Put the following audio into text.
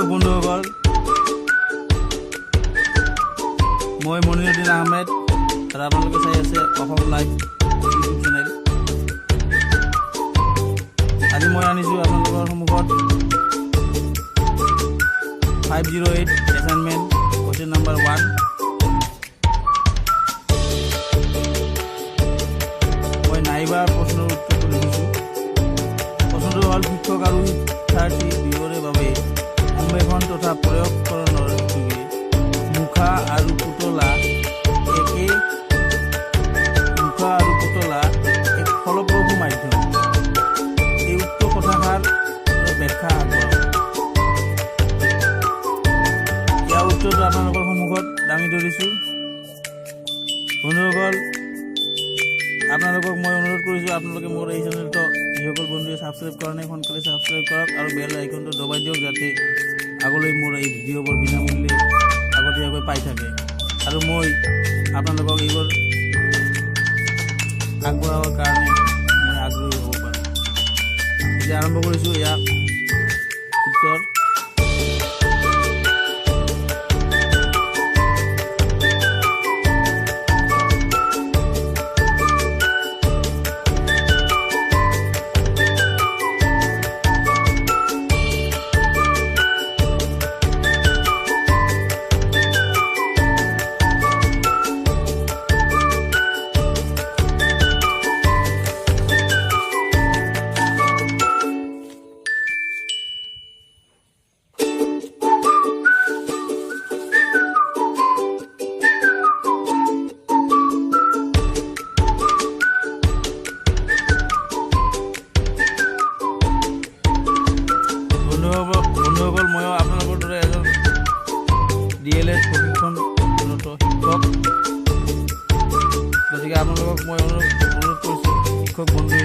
শিক্ষক বন্ধুসকল, মই মনিৰুদ্দিন আহমেদ আৰু আপোনালোকে চাই আছে অসম লাইভ ইউটিউব চেনেল। আজি মই আনিছোঁ আপোনালোকৰ সন্মুখত 508 এছাইনমেণ্ট কুৱেশ্যন নম্বৰ 1। মই নাইবাৰ প্ৰশ্নৰ উত্তৰটো লিখিছোঁ। প্ৰশ্নটো হ'ল শিক্ষক আৰু শিক্ষাৰ্থী দুয়োৰে বাবে অন্বেষণ তথা প্ৰয়োগকৰণৰ যোগে মুখা আৰু পুতলা এক ফলপ্ৰসূ মাধ্যম। এই উক্ত কথাষাৰ ব্যাখ্যা আগবঢ়াওক। ইয়াৰ উত্তৰটো আপোনালোকৰ সন্মুখত দাঙি ধৰিছোঁ। বন্ধুসকল, আপোনালোকক মই অনুৰোধ কৰিছোঁ, আপোনালোকে মোৰ এই চেনেলটো যিসকল বন্ধুৱে ছাবস্ক্ৰাইব কৰা নাই সোনকালে ছাবস্ক্ৰাইব কৰক আৰু বেল আইকনটো দবাই দিয়ক, যাতে আগলৈ মোৰ এই ভিডিঅ'বোৰ বিনামূল্যে আগতীয়াকৈ পাই থাকে আৰু মই আপোনালোকক এইবোৰ আগবঢ়াবৰ কাৰণে মই আগ্ৰহী হ'ব পাৰোঁ। এতিয়া আৰম্ভ কৰিছোঁ ইয়াৰ উত্তৰ। বন্ধুসকল, ময়ো আপোনালোকৰ দৰে এজন DLED প্ৰশিক্ষণৰত শিক্ষক। গতিকে আপোনালোকক মই অনুৰোধ কৰিছোঁ, শিক্ষক বন্ধুৱে